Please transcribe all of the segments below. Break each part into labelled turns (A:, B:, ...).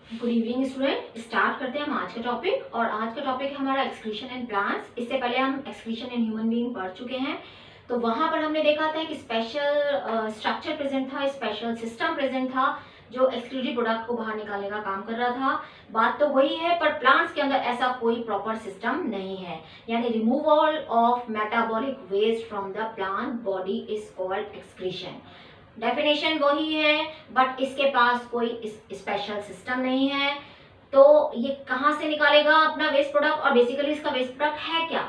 A: Good evening student. Start करते हैं हम आज का टॉपिक। और आज का टॉपिक है हमारा एक्सक्रीशन इन प्लांट्स। इससे पहले हम एक्सक्रीशन इन ह्यूमन बीइंग पढ़ चुके हैं। तो वहां पर हमने देखा था कि स्पेशल स्ट्रक्चर प्रेजेंट था, स्पेशल सिस्टम प्रेजेंट था जो एक्सक्रीटरी प्रोडक्ट को बाहर निकालने का काम कर रहा था। बात तो वही है, पर प्लांट्स के अंदर ऐसा कोई प्रॉपर सिस्टम नहीं है। यानी removal of metabolic waste from the plant body is called excretion. Definition वही है, बट इसके पास कोई स्पेशल सिस्टम नहीं है। तो ये कहाँ से निकालेगा अपना वेस्ट प्रोडक्ट, और बेसिकली इसका वेस्ट प्रोडक्ट है क्या?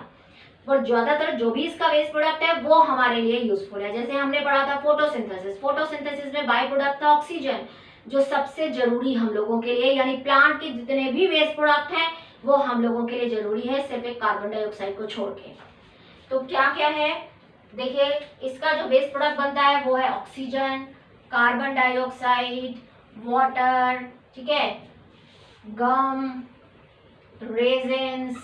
A: और ज्यादातर जो भी इसका वेस्ट प्रोडक्ट है वो हमारे लिए यूजफुल है। जैसे हमने पढ़ा था फोटोसिंथेसिस। फोटोसिंथेसिस में बाय प्रोडक्ट था ऑक्सीजन, जो सबसे जरूरी हम लोगों के लिए, यानी प्लांट के जितने भी वेस्ट प्रोडक्ट हैं वो हम लोगों के लिए जरूरी है, सिर्फ एक कार्बन डाइऑक्साइड को छोड़ के। तो क्या क्या है देखिए, इसका जो वेस्ट प्रोडक्ट बनता है वो है ऑक्सीजन, कार्बन डाइऑक्साइड, वाटर, ठीक है, गम, रेजिन्स,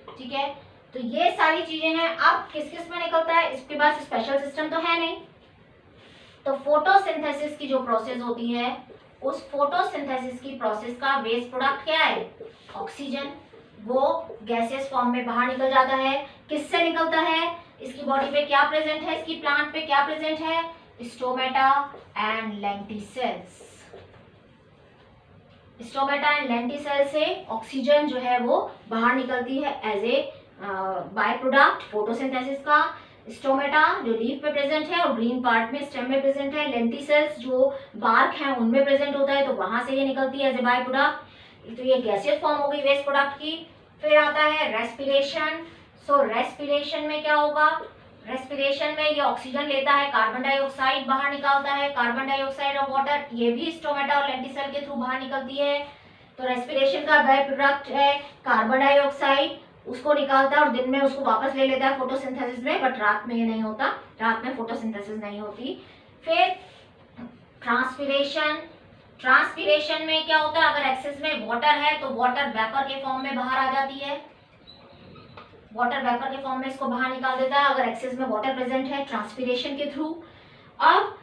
A: ठीक है। तो ये सारी चीजें हैं। अब किस किस में निकलता है, इसके पास स्पेशल सिस्टम तो है नहीं। तो फोटोसिंथेसिस की जो प्रोसेस होती है, उस फोटोसिंथेसिस की प्रोसेस का वेस्ट प्रोडक्ट क्या है? ऑक्सीजन। वो गैसियस फॉर्म में बाहर निकल जाता है। किससे निकलता है? इसकी बॉडी पे क्या प्रेजेंट है, इसकी प्लांट पे क्या प्रेजेंट है? Stomata and lenticels. Stomata and lenticel से ऑक्सीजन जो है वो बाहर निकलती है as a by product photosynthesis का। स्टोमेटा जो लीफ पे प्रेजेंट है और ग्रीन पार्ट में स्टेम में प्रेजेंट है। लेंटिसेल्स जो बार्क है उनमें प्रेजेंट होता है, तो वहां से ये निकलती है एज ए बाय प्रोडक्ट। तो ये गैसियस फॉर्म हो गई वेस्ट प्रोडक्ट की। फिर आता है रेस्पिरेशन। सो रेस्पिरेशन में क्या होगा? रेस्पिरेशन में ये ऑक्सीजन लेता है, कार्बन डाइऑक्साइड बाहर निकालता है, कार्बन डाइऑक्साइड और वाटर, ये भी स्टोमेटा और लेंटिसेल के थ्रू बाहर निकलती है। तो रेस्पिरेशन का बाय प्रोडक्ट है कार्बन डाइऑक्साइड, उसको निकालता है और दिन में उसको वापस ले लेता है फोटोसिंथेसिस में, बट रात में ये नहीं होता, रात में फोटोसिंथेसिस नहीं होती। फिर ट्रांसपिरेशन। ट्रांसपिरेशन में क्या होता है? अगर एक्सेस में वाटर है तो वाटर वेपर के फॉर्म में बाहर आ जाती है, वाटर वेपर के फॉर्म में इसको बाहर निकाल देता है अगर एक्सेस में वाटर प्रेजेंट है, ट्रांसपिरेशन के थ्रू। अब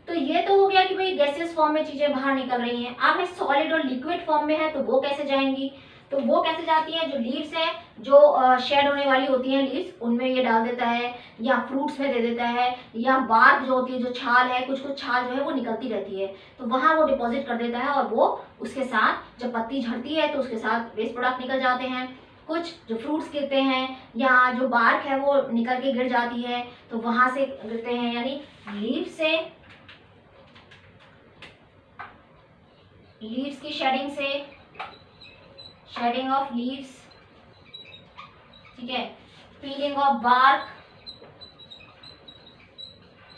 A: तो ये तो हो गया कि भाई गैसियस फॉर्म में चीजें बाहर निकल रही हैं। अब सॉलिड और लिक्विड फॉर्म में है तो वो कैसे जाएंगी? तो वो कैसे जाती है? जो लीव्स है, जो शेड होने वाली होती हैं लीव्स, उनमें ये डाल देता है, या फ्रूट्स में दे देता है, या बार्क जो होती है, जो छाल है, कुछ कुछ छाल जो है वो निकलती रहती है, तो वहां वो डिपॉजिट कर देता है और वो उसके साथ जब पत्ती झड़ती है तो उसके साथ वेस्ट प्रोडक्ट निकल जाते हैं। कुछ जो फ्रूट्स गिरते हैं या जो बार्क है वो निकल के गिर जाती है, तो वहां से गिरते हैं, यानी लीव्स की शेडिंग से, शेडिंग ऑफ लीव्स, ठीक है, peeling off bark,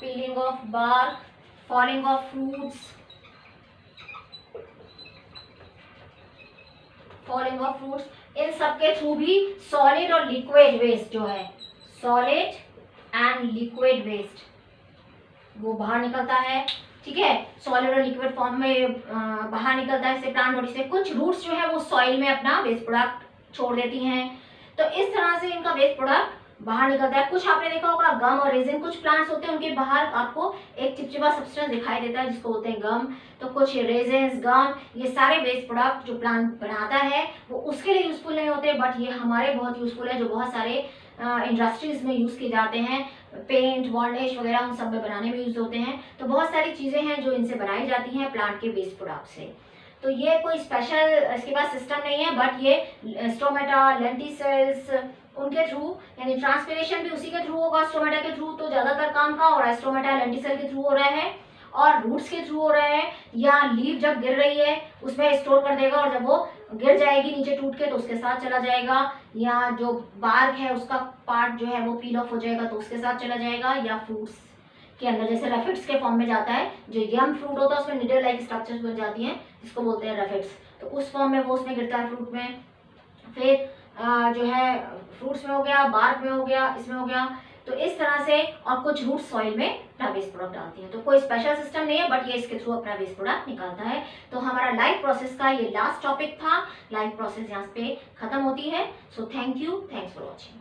A: peeling off bark, falling off fruits, falling off fruits, इन सब के थ्रू भी सॉलिड और लिक्विड वेस्ट जो है, सॉलिड एंड लिक्विड वेस्ट, वो बाहर निकलता है, ठीक है। सॉलिड और लिक्विड फॉर्म में बाहर निकलता है इससे प्लांट बॉडी से। कुछ रूट्स जो है वो सॉइल में अपना वेस्ट प्रोडक्ट छोड़ देती हैं, तो इस तरह से इनका वेस्ट प्रोडक्ट बाहर निकलता है। कुछ आपने देखा होगा गम और रेजिन, कुछ प्लांट्स होते हैं उनके बाहर आपको एक चिपचिपा सब्सटेंस दिखाई देता है जिसको बोलते हैं गम। तो कुछ रेजिन्स, गम, ये सारे वेस्ट प्रोडक्ट जो प्लांट बनाता है वो उसके लिए यूजफुल नहीं होते, बट ये हमारे बहुत यूजफुल है, जो बहुत सारे इंडस्ट्रीज में यूज किए जाते हैं, पेंट, वार्निश वगैरह उन सब में बनाने में यूज होते हैं। तो बहुत सारी चीजें हैं जो इनसे बनाई जाती हैं प्लांट के वेस्ट प्रोडक्ट से। तो ये कोई स्पेशल इसके पास सिस्टम नहीं है, बट ये स्टोमेटा, लेंटिसेल्स उनके थ्रू, यानी ट्रांसपिरेशन भी उसी के थ्रू होगा, स्टोमेटा के थ्रू तो ज्यादातर काम का, और स्टोमेटा लेंटिसेल के थ्रू हो रहा है, और रूट्स के थ्रू हो रहा है, या लीव जब गिर रही है उसमें स्टोर कर देगा और जब वो गिर जाएगी नीचे टूट के तो उसके साथ चला जाएगा, या जो बार्क है उसका पार्ट जो है वो पील ऑफ हो जाएगा तो उसके साथ चला जाएगा, या फ्रूट्स के अंदर जैसे रफिट्स के फॉर्म में जाता है, जो यम फ्रूट होता है उसमें निडल लाइक स्ट्रक्चर्स बन जाती हैं जिसको बोलते हैं रफिट्स, तो उस फॉर्म में वो उसमें गिरता है फ्रूट में। फिर जो है फ्रूट्स में हो गया, बार्क में हो गया, इसमें हो गया, तो इस तरह से। और कुछ रूट सॉइल में अपना वेस्ट प्रोडक्ट डालती है। तो कोई स्पेशल सिस्टम नहीं है, बट ये इसके थ्रू अपना वेस्ट प्रोडक्ट निकालता है। तो हमारा लाइफ प्रोसेस का ये लास्ट टॉपिक था। लाइफ प्रोसेस यहाँ पे खत्म होती है। So thank you, thanks for watching.